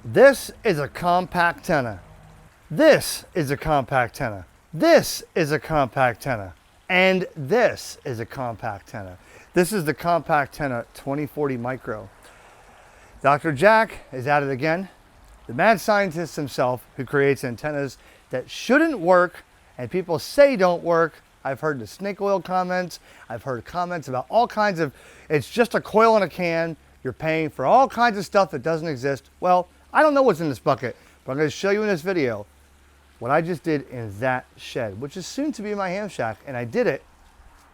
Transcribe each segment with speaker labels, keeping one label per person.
Speaker 1: This is a COMPACTenna. This is a COMPACTenna. This is a COMPACTenna. And this is a COMPACTenna. This is the COMPACTenna 2040 Micro. Dr. Jack is at it again. The mad scientist himself who creates antennas that shouldn't work and people say don't work. I've heard the snake oil comments. I've heard comments about all kinds of, it's just a coil in a can. You're paying for all kinds of stuff that doesn't exist. Well, I don't know what's in this bucket, but I'm going to show you in this video what I just did in that shed, which is soon to be my ham shack, and I did it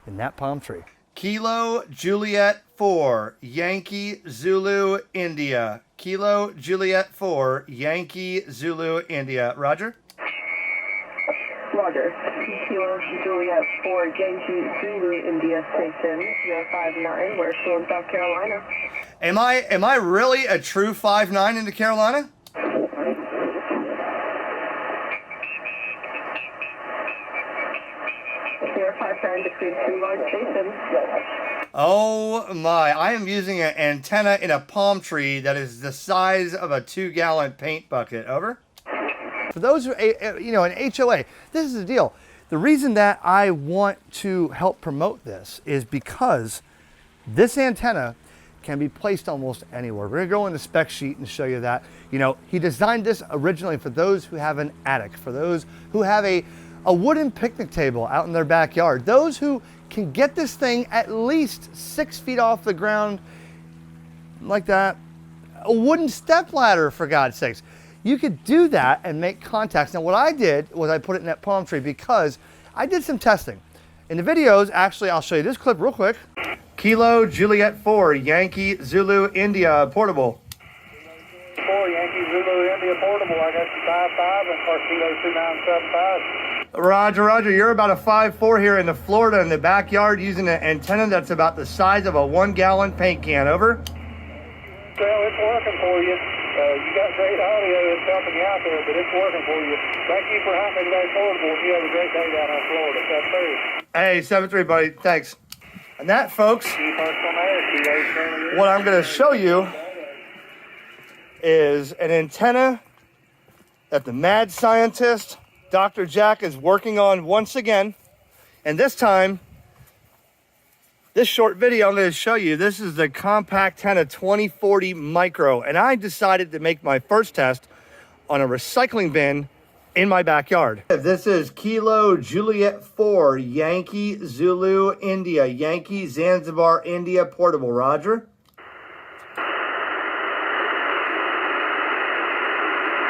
Speaker 1: in that palm tree. Kilo Juliet 4, Yankee Zulu India. Kilo Juliet 4, Yankee Zulu India. Roger?
Speaker 2: Roger. Kilo Juliet 4, Yankee Zulu India Station 059. We're still in South Carolina.
Speaker 1: Am I really a true 5'9" into Carolina?
Speaker 2: 059 between two large stations.
Speaker 1: Oh my, I am using an antenna in a palm tree that is the size of a 2-gallon paint bucket. Over? For those who, an HOA, this is the deal. The reason that I want to help promote this is because this antenna can be placed almost anywhere. We're gonna go in the spec sheet and show you that. You know, he designed this originally for those who have an attic, for those who have a wooden picnic table out in their backyard, those who can get this thing at least 6 feet off the ground like that. A wooden step ladder, for God's sakes. You could do that and make contacts. Now what I did was I put it in that palm tree because I did some testing. In the videos, actually, I'll show you this clip real quick. Kilo Juliet 4, Yankee Zulu India portable.
Speaker 3: 4 Yankee Zulu India portable. I got you 5'5" and for Kilo 2975.
Speaker 1: Roger. You're about a 5'4" here in Florida in the backyard using an antenna that's about the size of a 1-gallon paint can. Over.
Speaker 3: Well, it's working for you. You got great audio that's helping you out there, but it's working for you. Thank you for having that portable. You have a great day down in Florida.
Speaker 1: Hey, 7-3, buddy. Thanks. And that, folks, what I'm going to show you is an antenna that the mad scientist, Dr. Jack, is working on once again. And this time, this short video I'm going to show you, this is the COMPACTenna 2040 Micro. And I decided to make my first test on a recycling bin in my backyard. This is Kilo Juliet 4, Yankee Zulu India, Yankee Zanzibar India portable. Roger.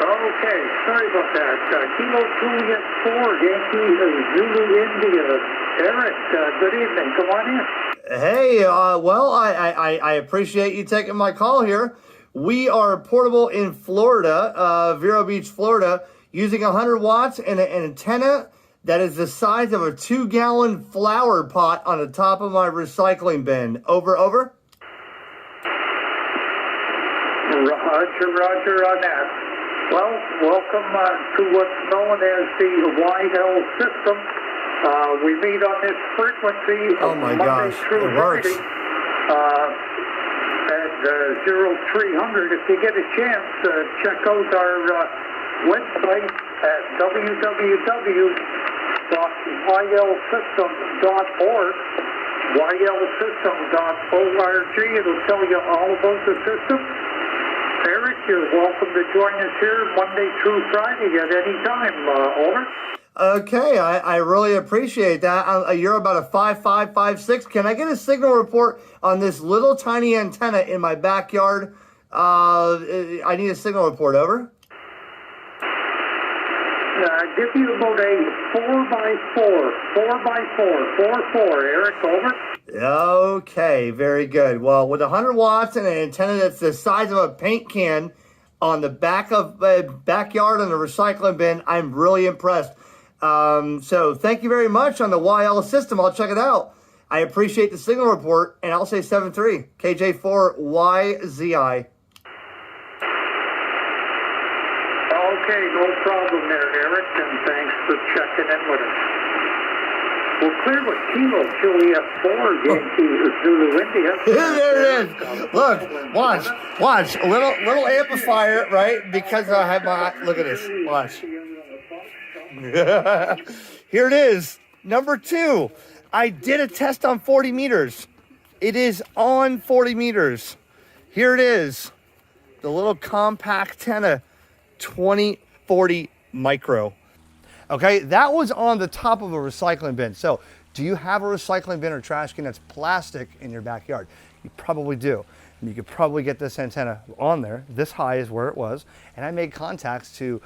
Speaker 3: Okay, sorry about that. Kilo Juliet 4, Yankee Zulu India. Eric, good evening. Come on in.
Speaker 1: Hey, well, I appreciate you taking my call here. We are portable in Florida, Vero Beach, Florida, using 100 watts and an antenna that is the size of a 2-gallon flower pot on the top of my recycling bin. Over.
Speaker 3: Roger on that. Well, welcome to what's known as the YL system. We meet on this frequency Monday through Friday at 0300. If you get a chance, check out our website at www.ylsystem.org. ylsystem.org. It'll tell you all about the system. Eric, you're welcome to join us here Monday through Friday at any time. Over.
Speaker 1: Okay, I really appreciate that. You're about a 5'5", 5'6". Can I get a signal report on this little tiny antenna in my backyard? I need a signal report. Over.
Speaker 3: Give you about a 4x4, Eric, over.
Speaker 1: Okay, very good. Well, with 100 watts and an antenna that's the size of a paint can on the back of backyard on the recycling bin, I'm really impressed. So thank you very much on the YL system. I'll check it out. I appreciate the signal report, and I'll say 7-3, KJ4YZI.
Speaker 3: Okay, no problem there, Eric, and thanks for checking in with us. Well, clear what Kilo Juliet 4 Yankee Zulu India.
Speaker 1: There it is. Look, watch. A little amplifier, right? Because I have my, look at this. Watch. Here it is. Number 2. I did a test on 40 meters. It is on 40 meters. Here it is. The little COMPACtenna 2040 micro. Okay, that was on the top of a recycling bin. So, do you have a recycling bin or trash can that's plastic in your backyard? You probably do. And you could probably get this antenna on there. This high is where it was. And I made contacts to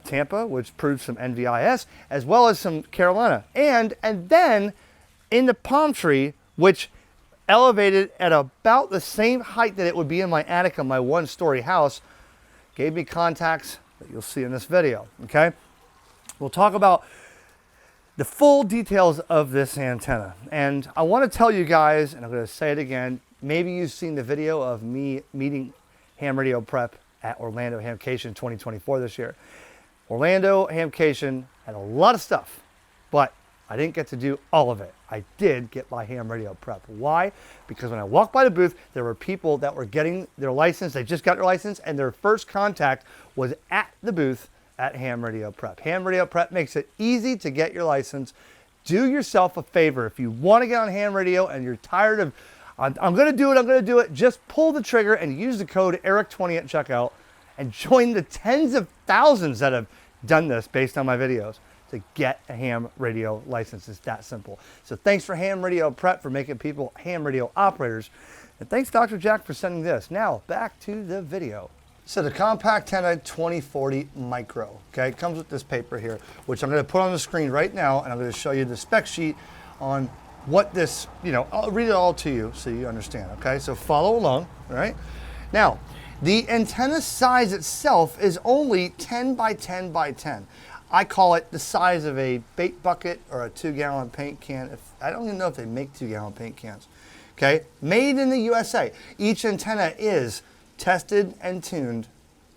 Speaker 1: Tampa, which proved some NVIS, as well as some Carolina. And then in the palm tree, which elevated at about the same height that it would be in my attic on my 1-story house, gave me contacts that you'll see in this video, okay? We'll talk about the full details of this antenna. And I want to tell you guys, and I'm going to say it again, maybe you've seen the video of me meeting Ham Radio Prep at Orlando Hamcation 2024 this year. Orlando Hamcation had a lot of stuff, but I didn't get to do all of it. I did get my Ham Radio Prep. Why? Because when I walked by the booth, there were people that were getting their license. They just got their license, and their first contact was at the booth at Ham Radio Prep. Ham Radio Prep makes it easy to get your license. Do yourself a favor. If you want to get on ham radio and you're tired of, I'm going to do it, just pull the trigger and use the code ERIC20 at checkout and join the tens of thousands that have done this based on my videos to get a ham radio license. It's that simple. So thanks for Ham Radio Prep for making people ham radio operators. And thanks Dr. Jack for sending this. Now back to the video. So the COMPACtenna 2040 micro, okay, it comes with this paper here, which I'm going to put on the screen right now, and I'm going to show you the spec sheet on what this, I'll read it all to you so you understand, okay? So follow along, all right? Now, the antenna size itself is only 10 by 10 by 10. I call it the size of a bait bucket or a 2-gallon paint can. I don't even know if they make 2-gallon paint cans, okay? Made in the USA. Each antenna is tested and tuned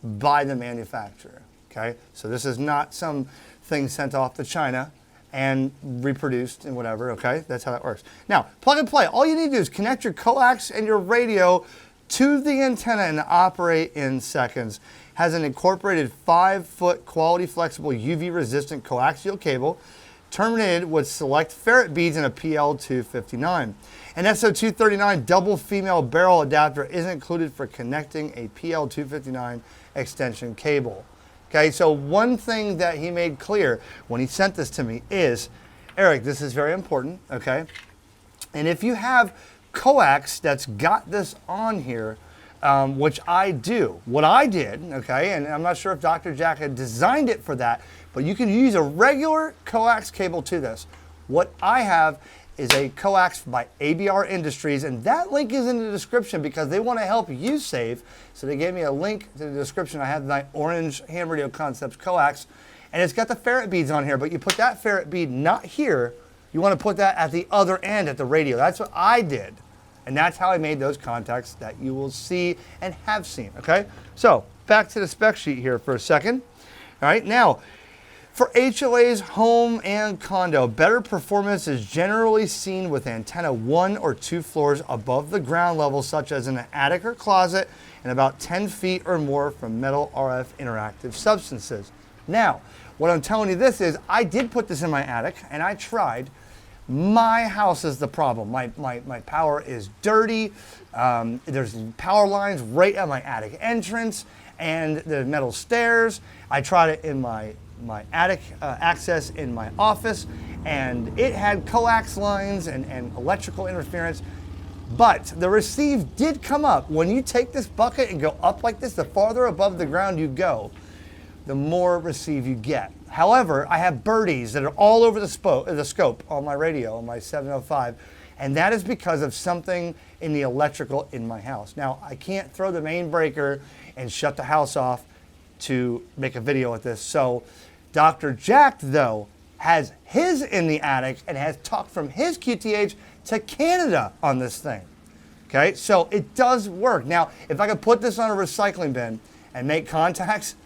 Speaker 1: by the manufacturer, okay? So this is not some thing sent off to China and reproduced and whatever, okay? That's how that works. Now, plug and play. All you need to do is connect your coax and your radio to the antenna and operate in seconds. Has an incorporated 5-foot quality flexible UV resistant coaxial cable terminated with select ferrite beads and a PL259. An SO239 double female barrel adapter is included for connecting a PL259 extension cable. Okay, so one thing that he made clear when he sent this to me is, Eric, this is very important, okay? And if you have coax that's got this on here, which I do, what I did, okay, and I'm not sure if Dr. Jack had designed it for that, but you can use a regular coax cable to this. What I have is a coax by ABR Industries, and that link is in the description because they want to help you save. So they gave me a link to the description. I have my orange HamRadioConcepts coax, and it's got the ferrite beads on here, but you put that ferrite bead not here. You want to put that at the other end at the radio. That's what I did. And that's how I made those contacts that you will see and have seen, okay? So back to the spec sheet here for a second. All right, now, for HOAs, home and condo, better performance is generally seen with antenna 1 or 2 floors above the ground level, such as in an attic or closet, and about 10 feet or more from metal RF interactive substances. Now, what I'm telling you this is, I did put this in my attic, and I tried. My house is the problem. My power is dirty. There's power lines right at my attic entrance, and the metal stairs. I tried it in my attic access in my office, and it had coax lines and electrical interference. But the receive did come up. When you take this bucket and go up like this, the farther above the ground you go, the more receive you get. However, I have birdies that are all over the scope on my radio, on my 705, and that is because of something in the electrical in my house. Now, I can't throw the main breaker and shut the house off to make a video with this. So Dr. Jack, though, has his in the attic and has talked from his QTH to Canada on this thing. Okay, so it does work. Now, if I could put this on a recycling bin and make contacts,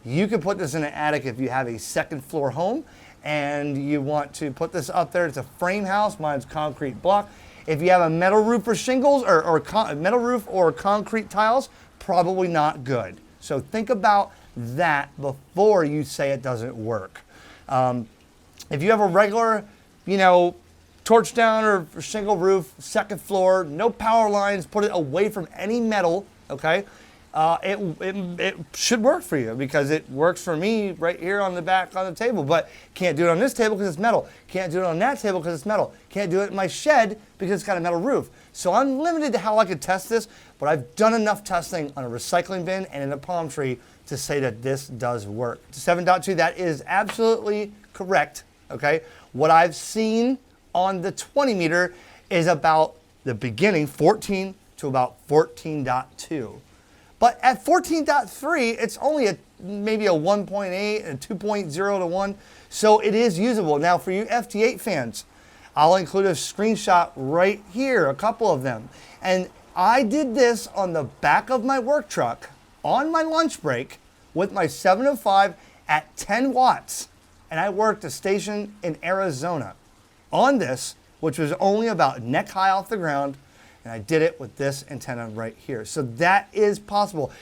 Speaker 1: you can put this in an attic if you have a second floor home and you want to put this up there. It's a frame house. Mine's concrete block. If you have a metal roof or shingles or metal roof or concrete tiles, probably not good. So think about that before you say it doesn't work. If you have a regular, torch down or shingle roof, second floor, no power lines, put it away from any metal, okay? It should work for you because it works for me right here on the back on the table, but can't do it on this table because it's metal. Can't do it on that table because it's metal. Can't do it in my shed because it's got a metal roof. So I'm limited to how I could test this, but I've done enough testing on a recycling bin and in a palm tree to say that this does work. 7.2, that is absolutely correct, okay? What I've seen on the 20 meter is about the beginning, 14 to about 14.2. But at 14.3, it's only maybe a 1.8 and 2.0 to 1. So it is usable. Now for you FT8 fans, I'll include a screenshot right here, a couple of them. And I did this on the back of my work truck on my lunch break with my 705 at 10 watts. And I worked a station in Arizona on this, which was only about neck high off the ground. And I did it with this antenna right here. So that is possible.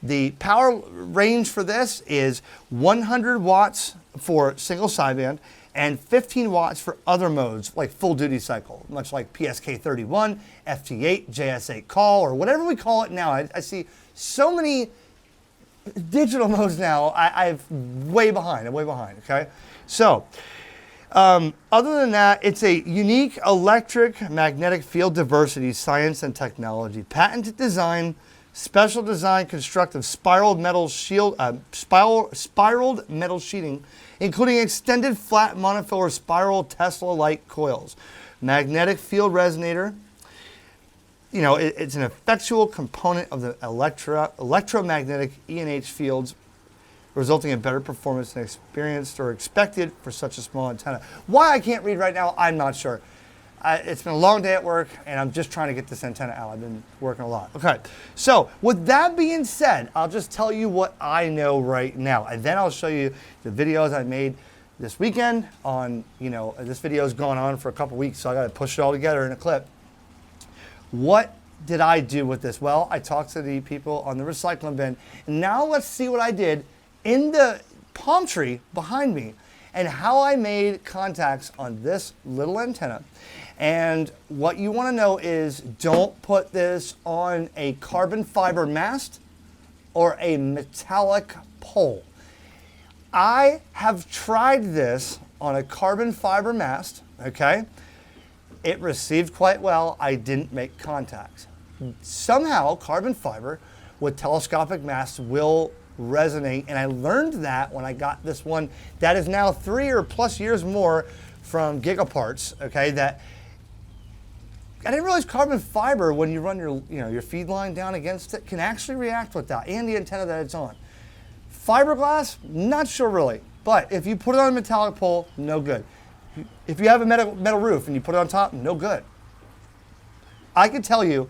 Speaker 1: The power range for this is 100 watts for single sideband and 15 watts for other modes like full duty cycle, much like PSK 31, FT8, JS8 call, or whatever we call it now. I see so many digital modes now. I'm way behind, okay? So, other than that, it's a unique electric magnetic field diversity science and technology. Patented design, special design constructive spiraled metal shield, spiraled metal sheeting, including extended flat monofiller spiral Tesla-like coils. Magnetic field resonator. It's an effectual component of the electromagnetic E&H fields, resulting in better performance than experienced or expected for such a small antenna. Why I can't read right now, I'm not sure. It's been a long day at work, and I'm just trying to get this antenna out. I've been working a lot. Okay, so with that being said, I'll just tell you what I know right now, and then I'll show you the videos I made this weekend on, this video's gone on for a couple weeks, so I got to push it all together in a clip. What did I do with this? Well, I talked to the people on the recycling bin, and now let's see what I did in the palm tree behind me and how I made contacts on this little antenna. And what you want to know is don't put this on a carbon fiber mast or a metallic pole. I have tried this on a carbon fiber mast, okay? It received quite well. I didn't make contacts. Somehow carbon fiber with telescopic masts will resonate, and I learned that when I got this one that is now 3 or plus years more from Gigaparts, okay, that I didn't realize carbon fiber, when you run your feed line down against it, can actually react with that and the antenna that it's on. Fiberglass, not sure really, but if you put it on a metallic pole, no good. If you have a metal roof and you put it on top, no good. I can tell you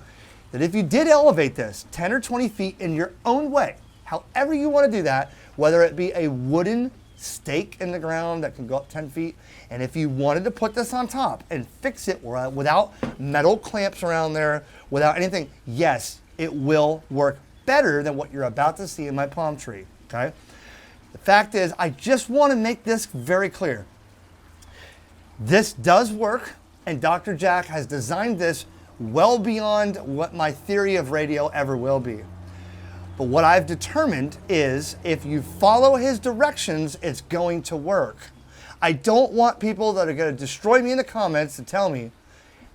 Speaker 1: that if you did elevate this 10 or 20 feet in your own way, however you want to do that, whether it be a wooden stake in the ground that can go up 10 feet, and if you wanted to put this on top and fix it without metal clamps around there, without anything, yes, it will work better than what you're about to see in my palm tree, okay? The fact is, I just want to make this very clear. This does work, and Dr. Jack has designed this well beyond what my theory of radio ever will be. But what I've determined is if you follow his directions, it's going to work. I don't want people that are going to destroy me in the comments to tell me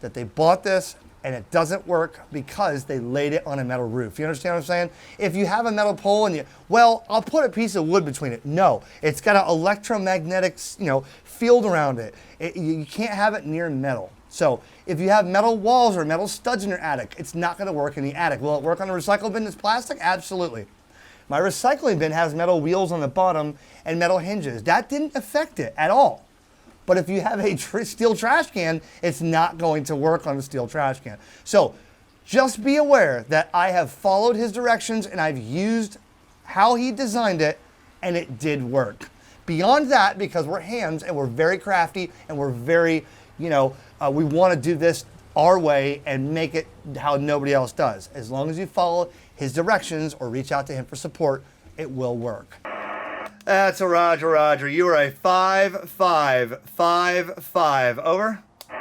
Speaker 1: that they bought this and it doesn't work because they laid it on a metal roof. You understand what I'm saying? If you have a metal pole and I'll put a piece of wood between it. No, it's got an electromagnetic, field around it. You can't have it near metal. So if you have metal walls or metal studs in your attic, it's not going to work in the attic. Will it work on a recycle bin that's plastic? Absolutely. My recycling bin has metal wheels on the bottom and metal hinges. That didn't affect it at all. But if you have a steel trash can, it's not going to work on a steel trash can. So just be aware that I have followed his directions and I've used how he designed it, and it did work. Beyond that, because we're hams and we're very crafty and we're very, we want to do this our way and make it how nobody else does. As long as you follow his directions or reach out to him for support, it will work. That's a Roger, Roger. You are a 5555. Over.
Speaker 4: I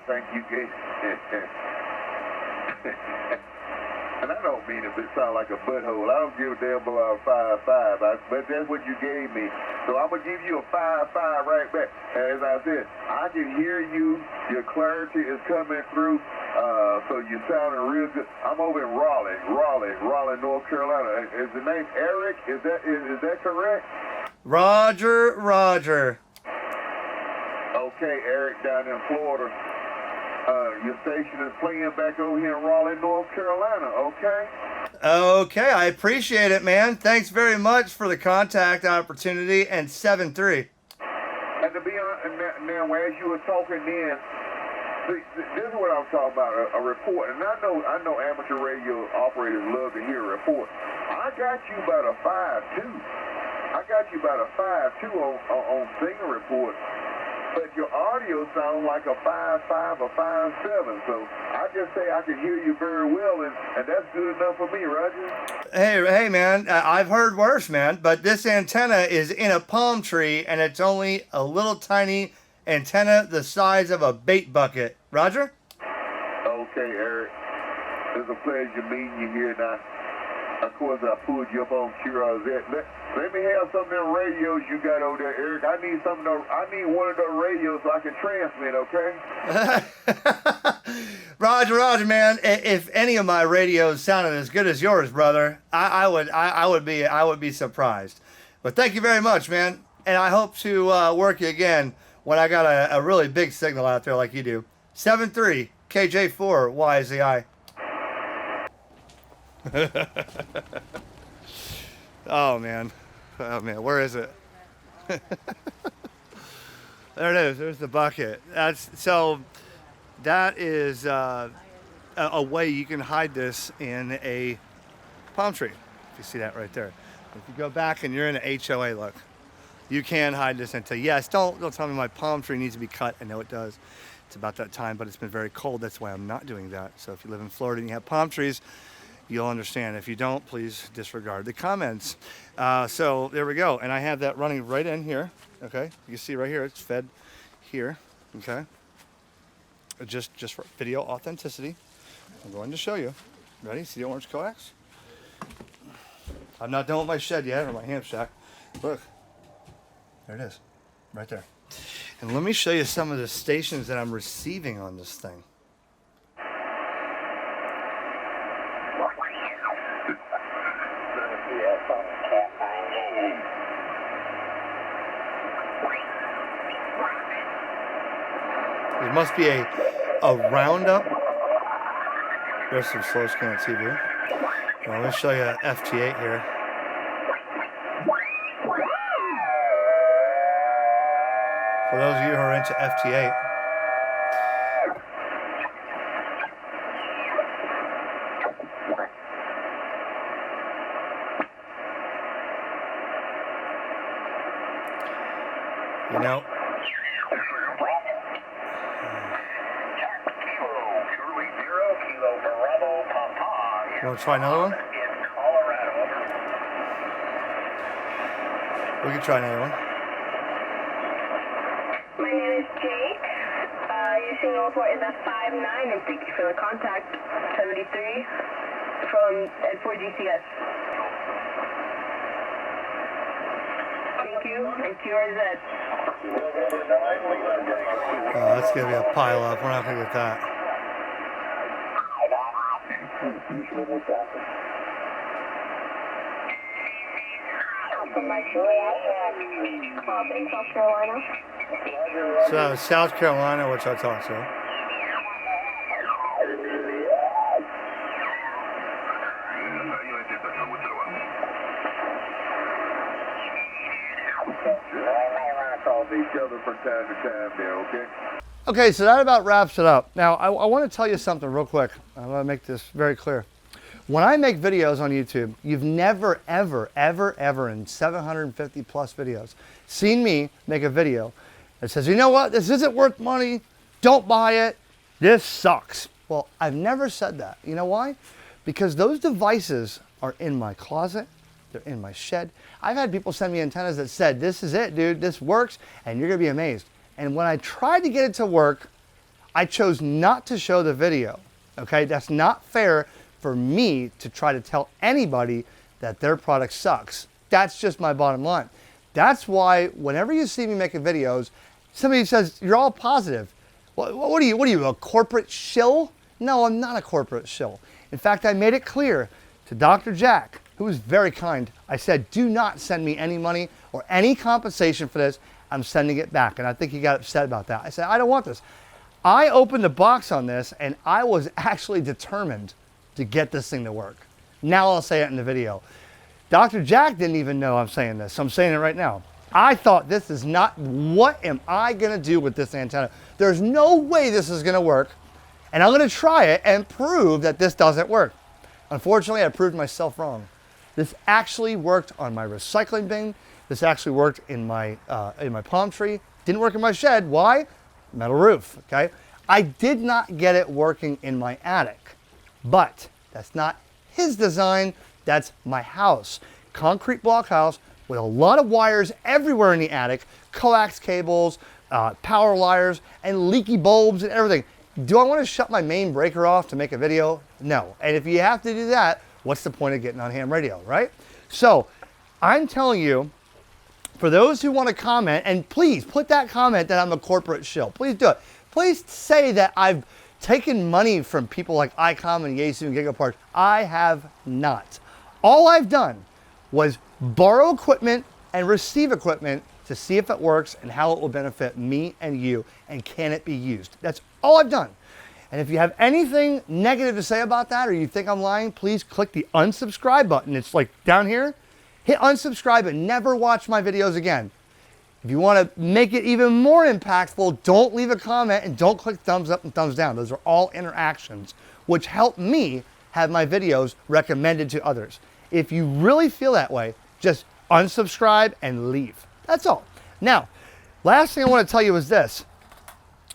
Speaker 4: think you gave. And I don't mean if it sounds like a butthole. I don't give a damn about 5-5, but that's what you gave me. So I'm gonna give you a 5-5 right back. As I said, I can hear you. Your clarity is coming through. So you're sounding real good. I'm over in Raleigh, North Carolina. Is the name Eric? Is that correct?
Speaker 1: Roger, Roger.
Speaker 4: Okay, Eric down in Florida. Your station is playing back over here in Raleigh, North Carolina, okay?
Speaker 1: Okay, I appreciate it, man. Thanks very much for the contact opportunity and 7-3.
Speaker 4: And to be honest, now as you were talking then, see, this is what I'm talking about, a report. And I know amateur radio operators love to hear a report. I got you about a 5-2. I got you about a 5-2 on singer report. But your audio sounds like a 5-5 or 5-7, so I just say I can hear you very well, and that's good enough for me, Roger.
Speaker 1: Hey, man, I've heard worse, man, but this antenna is in a palm tree, and it's only a little tiny antenna the size of a bait bucket. Roger?
Speaker 4: Okay, Eric. It's a pleasure meeting you here now. Of course, I pulled you up on curiosity. Let me have some of them radios you got over there, Eric. I need one of those radios so I can transmit, okay?
Speaker 1: Roger, man. If any of my radios sounded as good as yours, brother, I would be surprised. But thank you very much, man. And I hope to work you again when I got a really big signal out there like you do. 7-3 KJ4 YZI. Oh man, where is it? There it is. There's the bucket. That is a way you can hide this in a palm tree. If you see that right there. If you go back and you're in an HOA, look, you can hide this until, yes, don't tell me my palm tree needs to be cut. I know it does. It's about that time, but it's been very cold. That's why I'm not doing that. So if you live in Florida and you have palm trees, you'll understand. If you don't, please disregard the comments. So there we go. And I have that running right in here. Okay. You can see right here, it's fed here. Okay. Just for video authenticity, I'm going to show you. Ready? See the orange coax? I'm not done with my shed yet, or my ham shack. Look. There it is. Right there. And let me show you some of the stations that I'm receiving on this thing. There must be a roundup. There's some slow scan TV. Well, let me show you FT8 here. For those of you who are into FT8, you know, you want to try another one? We can try another one.
Speaker 2: My name is Jake. Your signal report is at 5-9, and thank you for the contact. 73 from N4GCS. Thank you, and QRZ.
Speaker 1: That's going to be a pile up. We're not going to get that.
Speaker 2: In South Carolina.
Speaker 1: So South Carolina, which I talked to. Okay, so that about wraps it up. Now, I want to tell you something real quick. I want to make this very clear. When I make videos on YouTube, you've never, ever, ever, ever in 750 plus videos seen me make a video that says, you know what, this isn't worth money, don't buy it, this sucks. Well, I've never said that. You know why? Because those devices are in my closet, they're in my shed. I've had people send me antennas that said, this is it, dude, this works, and you're gonna be amazed. And when I tried to get it to work, I chose not to show the video, okay? That's not fair for me to try to tell anybody that their product sucks. That's just my bottom line. That's why whenever you see me making videos, somebody says, you're all positive. What are you, a corporate shill? No, I'm not a corporate shill. In fact, I made it clear to Dr. Jack, who was very kind. I said, do not send me any money or any compensation for this. I'm sending it back. And I think he got upset about that. I said, I don't want this. I opened the box on this and I was actually determined to get this thing to work. Now I'll say it in the video. Dr. Jack didn't even know I'm saying this, so I'm saying it right now. I thought, this is not, what am I gonna do with this antenna? There's no way this is gonna work, and I'm gonna try it and prove that this doesn't work. Unfortunately, I proved myself wrong. This actually worked on my recycling bin. This actually worked in my palm tree. Didn't work in my shed. Why? Metal roof, okay? I did not get it working in my attic. But that's not his design, that's my house. Concrete block house with a lot of wires everywhere in the attic, coax cables, power wires, and leaky bulbs and everything. Do I want to shut my main breaker off to make a video? No. And if you have to do that, what's the point of getting on ham radio, right? So I'm telling you, for those who want to comment, and please put that comment that I'm a corporate shill. Please do it. Please say that I've taken money from people like ICOM and Yaesu and Gigaparts. I have not. All I've done was borrow equipment and receive equipment to see if it works and how it will benefit me and you, and can it be used. That's all I've done. And if you have anything negative to say about that, or you think I'm lying, please click the unsubscribe button. It's like down here. Hit unsubscribe and never watch my videos again. If you want to make it even more impactful, don't leave a comment and don't click thumbs up and thumbs down. Those are all interactions which help me have my videos recommended to others. If you really feel that way, just unsubscribe and leave. That's all. Now, last thing I want to tell you is this.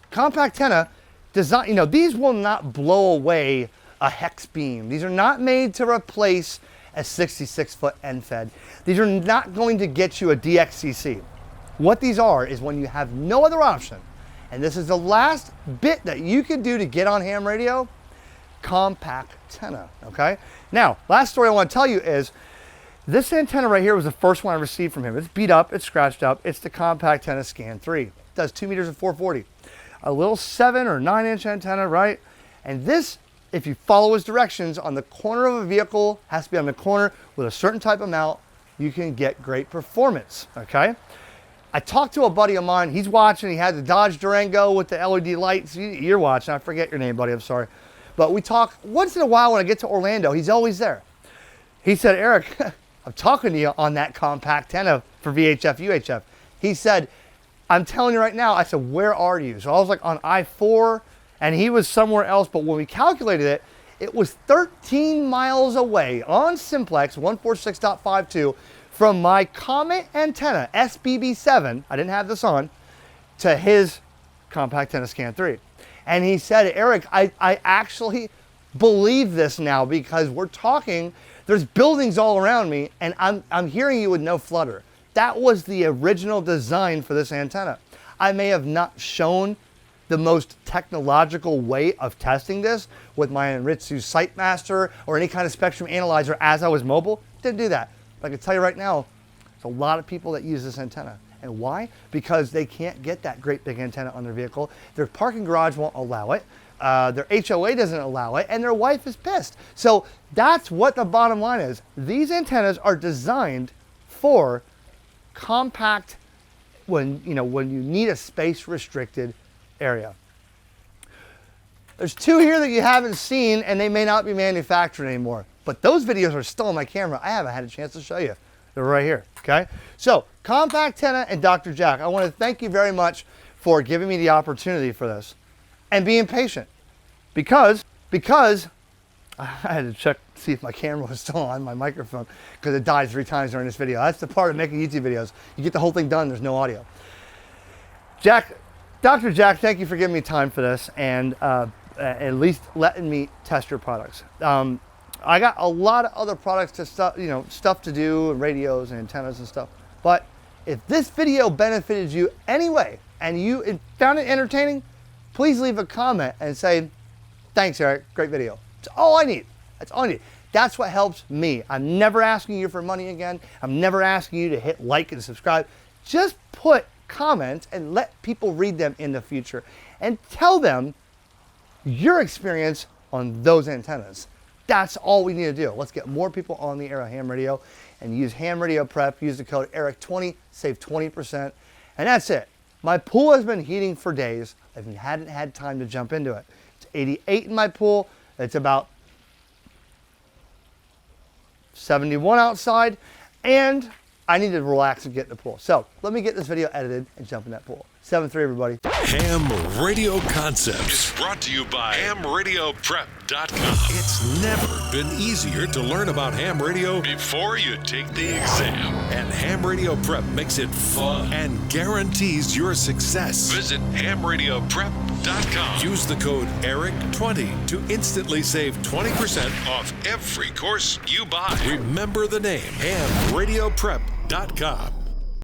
Speaker 1: COMPACTenna design, you know, these will not blow away a hex beam. These are not made to replace a 66-foot end fed. These are not going to get you a DXCC. What these are is when you have no other option, and this is the last bit that you can do to get on ham radio, COMPACTenna, okay? Now, last story I want to tell you is, this antenna right here was the first one I received from him. It's beat up, it's scratched up. It's the COMPACTenna Scan 3. It does 2 meters of 440. A little 7 or 9 inch antenna, right? And this, if you follow his directions, on the corner of a vehicle, has to be on the corner with a certain type of mount, you can get great performance, okay? I talked to a buddy of mine, he's watching, he had the Dodge Durango with the LED lights. You're watching, I forget your name, buddy, I'm sorry. But we talk, once in a while when I get to Orlando, he's always there. He said, Eric, I'm talking to you on that COMPACTenna for VHF, UHF. He said, I'm telling you right now, I said, where are you? So I was like on I-4, and he was somewhere else, but when we calculated it, it was 13 miles away on Simplex 146.52 from my Comet antenna, SBB7, I didn't have this on, to his COMPACTenna Scan 3. And he said, Eric, I actually believe this now, because we're talking, there's buildings all around me, and I'm hearing you with no flutter. That was the original design for this antenna. I may have not shown the most technological way of testing this with my Enritsu SiteMaster or any kind of spectrum analyzer as I was mobile. Didn't do that. But I can tell you right now, there's a lot of people that use this antenna. And why? Because they can't get that great big antenna on their vehicle. Their parking garage won't allow it. Their HOA doesn't allow it, and their wife is pissed. So that's what the bottom line is. These antennas are designed for compact, when you need a space restricted area. There's 2 here that you haven't seen, and they may not be manufactured anymore, but those videos are still on my camera. I haven't had a chance to show you. They're right here, okay? So COMPACTenna and Dr. Jack, I want to thank you very much for giving me the opportunity for this and being patient, because I had to check, see if my camera was still on, my microphone, because it died 3 times during this video. That's the part of making YouTube videos. You get the whole thing done, there's no audio. Dr. Jack, thank you for giving me time for this and at least letting me test your products. I got a lot of other products to stuff to do, radios and antennas and stuff. But if this video benefited you anyway and you found it entertaining, please leave a comment and say, thanks, Eric, great video. That's all I need. That's all I need. That's what helps me. I'm never asking you for money again. I'm never asking you to hit like and subscribe. Just put comments and let people read them in the future and tell them your experience on those antennas. That's all we need to do. Let's get more people on the air of ham radio and use ham radio prep. Use the code ERIC20, save 20%. And that's it. My pool has been heating for days. I hadn't had time to jump into it. It's 88 in my pool. It's about 71 outside. And I need to relax and get in the pool. So let me get this video edited and jump in that pool. 7-3, everybody.
Speaker 5: Ham Radio Concepts is brought to you by HamRadioPrep.com. It's never been easier to learn about ham radio before you take the exam. And Ham Radio Prep makes it fun and guarantees your success. Visit HamRadioPrep.com. Use the code ERIC20 to instantly save 20% off every course you buy. Remember the name, HamRadioPrep.com.